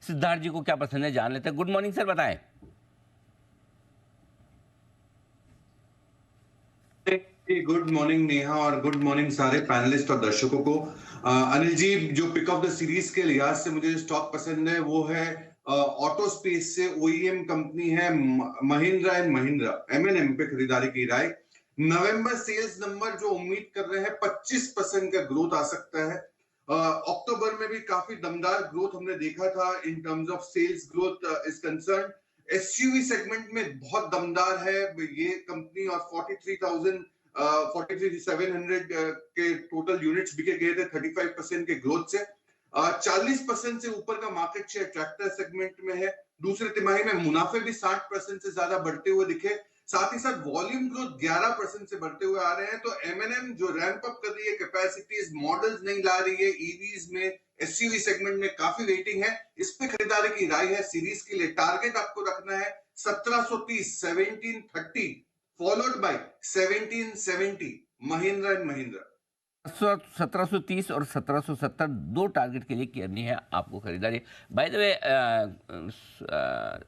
सिद्धार्थ जी को क्या पसंद है जान लेते हैं। गुड मॉर्निंग सर, बताएं। गुड मॉर्निंग नेहा और गुड मॉर्निंग सारे पैनलिस्ट और दर्शकों को। अनिल जी, जो पिक ऑफ द सीरीज के लिहाज से मुझे स्टॉक पसंद है वो है ऑटो स्पेस से ओईएम कंपनी है महिंद्रा एंड महिंद्रा, एमएनएम पे खरीदारी की राय। नवंबर सेल्स नंबर जो उम्मीद कर रहे हैं 25% का ग्रोथ आ सकता है। अक्टूबर में भी काफी दमदार ग्रोथ हमने देखा था in terms of sales growth is concern. SUV segment में बहुत दमदार है ये कंपनी और 43,700 के टोटल यूनिट्स बिके गए थे 35% के ग्रोथ से। 40% से ऊपर का मार्केट शेयर ट्रैक्टर सेगमेंट में है। दूसरे तिमाही में मुनाफे भी 60% से ज्यादा बढ़ते हुए दिखे। साथ ही साथ वॉल्यूम ग्रोथ 11% से बढ़ते हुए आ रहे हैं। तो एमएनएम जो रैंप अप कर रही है कैपेसिटीज, मॉडल्स नहीं ला रही है ईवीज में, एसयूवी सेगमेंट में काफी वेटिंग है। इस पे खरीदारी की राय है। सीरीज के लिए टारगेट आपको रखना है 1730, 1730 followed by 1770। Mahindra and Mahindra 1730 और 1770 दो टारगेट के लिए करनी है आपको खरीदारी। बाय द वे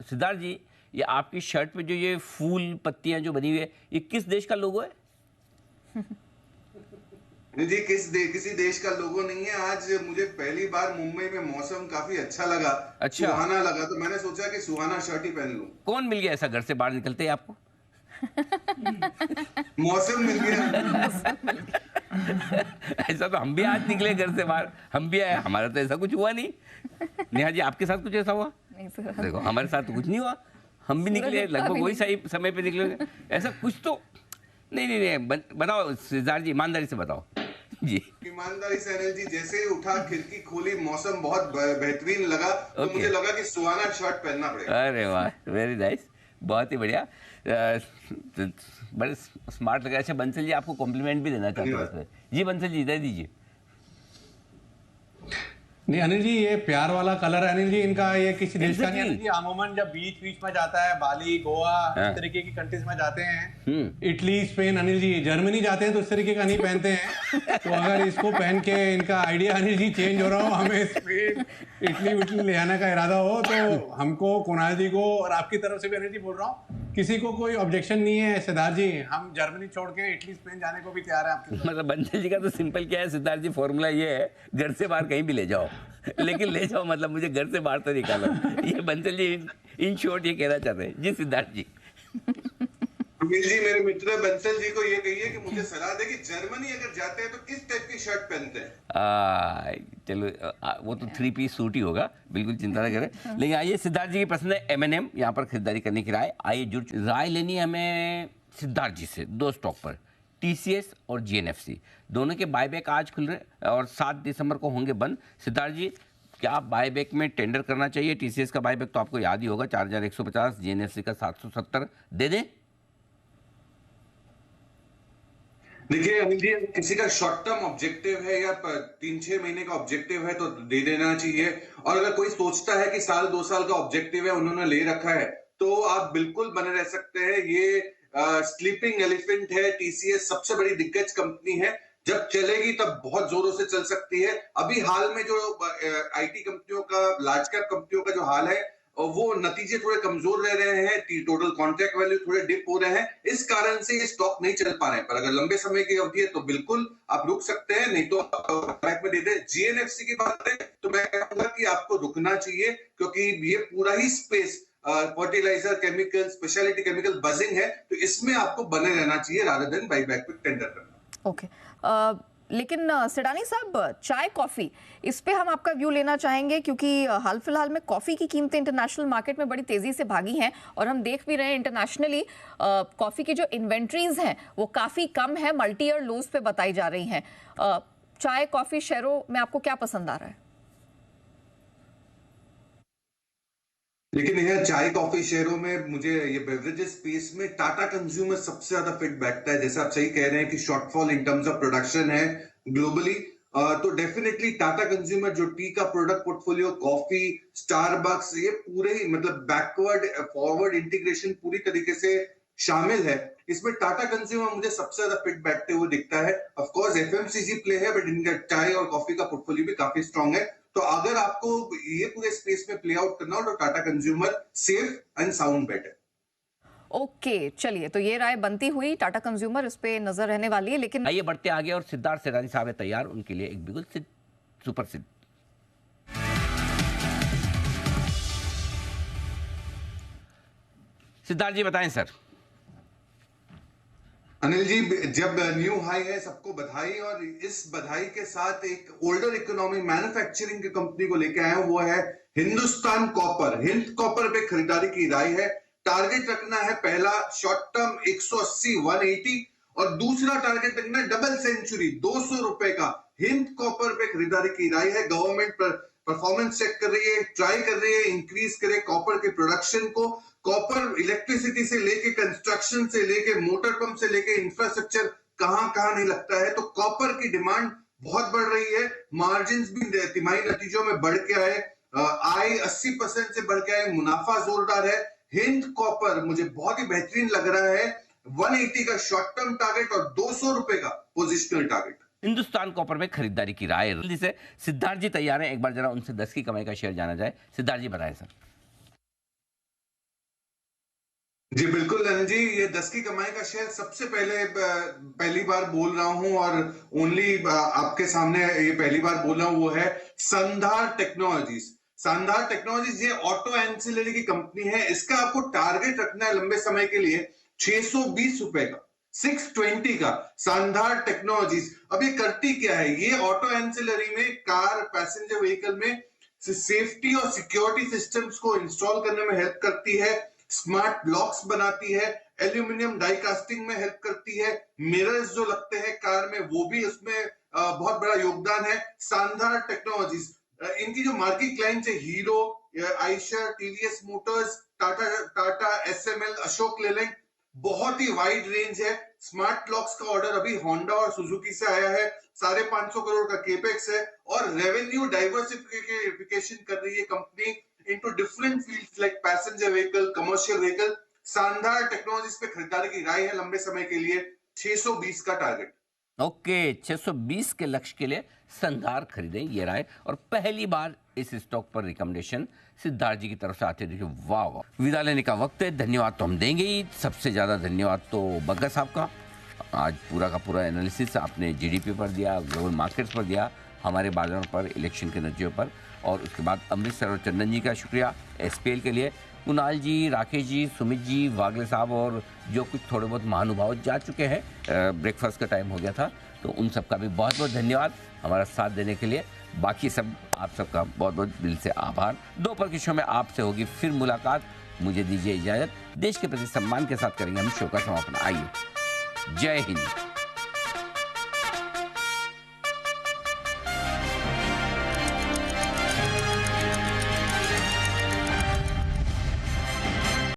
सिद्धार्थ जी, ये आपकी शर्ट पे जो ये फूल पत्तियां जो बनी हुई है, ये किस देश का लोगो है? जी किसी देश का लोगो नहीं है। आज मुझे पहली बार मुंबई में मौसम काफी अच्छा लगा, अच्छा, सुहाना लगा, तो मैंने सोचा कि सुहाना शर्ट ही पहन लूं। कौन मिल गया ऐसा घर से बाहर निकलते ही आपको? मौसम मिल गया। ऐसा तो हम भी आज निकले घर से बाहर, हम भी आए, हमारा तो ऐसा कुछ हुआ नहीं। नेहा जी, आपके साथ कुछ ऐसा हुआ? नहीं सर, देखो हमारे साथ तो कुछ नहीं हुआ, हम भी निकले लगभग वही सही समय पे निकले। ऐसा कुछ तो नहीं, बताओ सिद्धार्थ जी, ईमानदारी से बताओ जी। ईमानदारी से अनिल जी, जैसे ही उठा खिड़की खोली मौसम बहुत बेहतरीन लगा, तो मुझे लगा कि सुहाना शर्ट पहनना पड़ेगा। अरे वाह, वेरी नाइस, बहुत ही बढ़िया, बड़े स्मार्ट लग रहा है। अच्छा बंसल जी, आपको कॉम्प्लीमेंट भी देना चाहता हूँ इसमें। जी बंसल जी, दे दीजिए। नहीं अनिल जी, ये प्यार वाला कलर है अनिल जी इनका, ये किसी देश का नहीं अनिल जी। अमूमन जब बीच में जाता है, बाली, गोवा, इस तरीके की कंट्रीज में जाते हैं, Italy, Spain, Anil ji, Germany जाते हैं तो इस तरीके का नहीं पहनते हैं। तो अगर इसको पहन के इनका आइडिया अनिल जी चेंज हो रहा हो, हमें स्पेन, इटली ले आने का इरादा हो, तो हमको, कुणाल जी को और आपकी तरफ से भी अनिल जी बोल रहा हूँ, किसी को कोई ऑब्जेक्शन नहीं है सिद्धार्थ जी, हम जर्मनी छोड़ के इटली, स्पेन जाने को भी तैयार है आपके। मतलब बंसल जी का तो सिंपल क्या है सिद्धार्थ जी, फॉर्मूला ये है, घर से बाहर कहीं भी ले जाओ, लेकिन ले जाओ मतलब मुझे घर से बाहर तो निकालो। ये बंसल जी इन शॉर्ट ये कहना चाहते हैं। जी सिद्धार्थ जी। जी, मेरे मित्र बंसल जी को ये कहिए कि मुझे सलाह दे कि जर्मनी अगर जाते हैं तो किस टाइप की शर्ट पहनते हैं। चलो वो तो 3 पीस सूट ही होगा, बिल्कुल चिंता ना करें। लेकिन आइए, सिद्धार्थ जी की पसंद है एमएनएम, यहाँ पर खरीदारी करने की राय। आइए जुड़, राय लेनी है हमें सिद्धार्थ जी से दो स्टॉक पर, टीसीएस और जीएनएफसी। दोनों के बायबैक आज खुल रहे और 7 दिसंबर को होंगे बंद। सिद्धार्थ जी, क्या बायबैक में टेंडर करना चाहिए? टीसीएस का बायबैक तो आपको याद ही होगा 4150, जीएनएफसी का 770, दे दें? देखिए अनिल जी, किसी का शॉर्ट टर्म ऑब्जेक्टिव है या 3-6 महीने का ऑब्जेक्टिव है तो दे देना चाहिए। और अगर कोई सोचता है कि 1-2 साल का ऑब्जेक्टिव है, उन्होंने ले रखा है, तो आप बिल्कुल बने रह सकते हैं। ये स्लीपिंग एलिफेंट है। टीसीएस सबसे बड़ी दिग्गज कंपनी है, जब चलेगी तब बहुत जोरों से चल सकती है। अभी हाल में जो आईटी कंपनियों का, लार्ज कैप कंपनियों का जो हाल है, वो नतीजे थोड़े कमजोर रह रहे हैं, टोटल कॉन्ट्रैक्ट वैल्यू थोड़े डिप हो रहे हैं, इस कारण से ये स्टॉक नहीं चल पा रहे हैं। पर अगर लंबे समय की अवधि है तो बिल्कुल आप रुक सकते हैं, नहीं तो बैक में दे दें। जीएनएफसी की बात करें तो मैं कहूंगा कि आपको रुकना चाहिए, क्योंकि ये पूरा ही space fertiliser, chemical, speciality chemical buzzing है, तो इसमें आपको बने रहना चाहिए रादर देन बाईबैक पे टेंडर करना। ओके, लेकिन सिडानी साहब, चाय कॉफ़ी, इस पे हम आपका व्यू लेना चाहेंगे, क्योंकि हाल फिलहाल में कॉफ़ी की कीमतें इंटरनेशनल मार्केट में बड़ी तेज़ी से भागी हैं और हम देख भी रहे हैं इंटरनेशनली कॉफ़ी की जो इन्वेंट्रीज हैं वो काफ़ी कम है, मल्टी ईयर लोज पे बताई जा रही हैं। चाय कॉफ़ी शेयरों में आपको क्या पसंद आ रहा है? लेकिन यह चाय कॉफी शेयरों में मुझे ये बेवरेजेस स्पेस में टाटा कंज्यूमर सबसे ज्यादा फिट बैठता है। जैसे आप सही कह रहे हैं कि shortfall in terms of production है ग्लोबली, तो डेफिनेटली टाटा कंज्यूमर जो टी का प्रोडक्ट पोर्टफोलियो, कॉफी, स्टारबक्स, ये पूरे ही मतलब बैकवर्ड फॉरवर्ड इंटीग्रेशन पूरी तरीके से शामिल है। इसमें टाटा कंज्यूमर मुझे सबसे ज्यादा फिट बैठते हुए दिखता है। ऑफ कोर्स एफएमसीजी प्ले है, बट इनका चाय और कॉफी का पोर्टफोलियो भी काफी स्ट्रांग है। तो अगर आपको ये पूरे स्पेस में प्ले आउट करना हो तो Tata consumer safe and sound better. Okay, चलिए, तो ये राय बनती हुई, टाटा कंज्यूमर इस पे नजर रहने वाली है। लेकिन आइए बढ़ते आगे, और सिद्धार्थ सिडानी साहब है तैयार उनके लिए एक बिल्कुल सुपर सिद्ध। सिद्धार्थ जी बताएं सर। अनिल जी, जब न्यू हाई है सबको बधाई, और इस बधाई के साथ एक ओल्डर इकोनॉमी मैन्युफैक्चरिंग की कंपनी को लेकर आया हूं, वो है हिंदुस्तान कॉपर। हिंद कॉपर पे खरीदारी की राय है। टारगेट रखना है पहला शॉर्ट टर्म 180 180, और दूसरा टारगेट रखना है डबल सेंचुरी 200 रुपए का। हिंद कॉपर पे खरीदारी की राय है। गवर्नमेंट परफॉर्मेंस चेक कर रही है, ट्राई कर रही है इंक्रीज करे कॉपर के प्रोडक्शन को। कॉपर इलेक्ट्रिसिटी से लेके कंस्ट्रक्शन से लेके मोटर पंप से लेके इंफ्रास्ट्रक्चर कहां नहीं लगता है, तो कॉपर की डिमांड बहुत बढ़ रही है। मार्जिन भी तिमाही नतीजों में बढ़ के आए, आय 80% से बढ़ के आए, मुनाफा जोरदार है। हिंद कॉपर मुझे बहुत ही बेहतरीन लग रहा है। 180 का शॉर्ट टर्म टारगेट और 200 रुपए का पोजिशनल टारगेट। हिंदुस्तान कॉपर में खरीदारी की राय। जल्दी से सिद्धार्थ जी तैयार हैं, एक बार जरा उनसे 10 की कमाई का शेयर जाना जाए। सिद्धार्थ जी बताएं सर। जी बिल्कुल अनिल जी, ये 10 की कमाई का शेयर सबसे पहली बार बोल रहा हूं, और ओनली आपके सामने ये पहली बार बोल रहा हूं, वो है संधार टेक्नोलॉजीज। संधार टेक्नोलॉजीज ये ऑटो एंसिलरी की कंपनी है। इसका आपको टारगेट रखना है लंबे समय के लिए 620 रुपए का, 620 का। संधार टेक्नोलॉजीज अब ये करती क्या है? ये ऑटो एंसिलरी में कार, पैसेंजर व्हीकल में सेफ्टी और सिक्योरिटी सिस्टम्स को इंस्टॉल करने में हेल्प करती है। स्मार्ट लॉक्स बनाती है, एल्यूमिनियम डाई कास्टिंग में हेल्प करती है। मिरर्स जो लगते हैं कार में, वो भी उसमें बहुत बड़ा योगदान है। शानदार टेक्नोलॉजीज, इनकी जो मार्केट क्लाइंट्स है hero, Eicher, TVS Motors, Tata SML, Ashok Leyland, बहुत ही वाइड रेंज है। स्मार्ट लॉक्स का ऑर्डर अभी होंडा और सुजुकी से आया है। 550 करोड़ का केपेक्स है, और रेवेन्यू डाइवर्सिफिकेशन कर रही है company into different fields like passenger vehicle, commercial vehicle। शानदार टेक्नोलॉजीज पे खरीदारी की राय है लंबे समय के लिए 620 का टारगेट। ओके, 620 के लक्ष्य के लिए संधार खरीदें, ये राय। और पहली बार इस स्टॉक पर रिकमेंडेशन सिद्धार्थ जी की तरफ से आते देखिए, वाह वाह। विदा लेने का वक्त है, धन्यवाद तो हम देंगे ही। सबसे ज्यादा धन्यवाद तो बग्गा साहब का। आज पूरा का पूरा एनालिसिस आपने जीडीपी पर दिया, ग्लोबल मार्केट्स पर दिया, हमारे बाजारों पर, इलेक्शन के नतीजों पर, और उसके बाद अमृतसर और चंदन जी का शुक्रिया एसपीएल के लिए। कुणाल जी, राकेश जी, सुमित जी, वागले साहब और जो कुछ थोड़े बहुत महानुभाव जा चुके हैं, ब्रेकफास्ट का टाइम हो गया था, तो उन सबका भी बहुत बहुत धन्यवाद हमारा साथ देने के लिए। बाकी सब आप सबका बहुत बहुत दिल से आभार। दोपहर के शो में आपसे होगी फिर मुलाकात। मुझे दीजिए इजाजत। देश के प्रति सम्मान के साथ करेंगे हम शो का समापन। आइए, जय हिंद।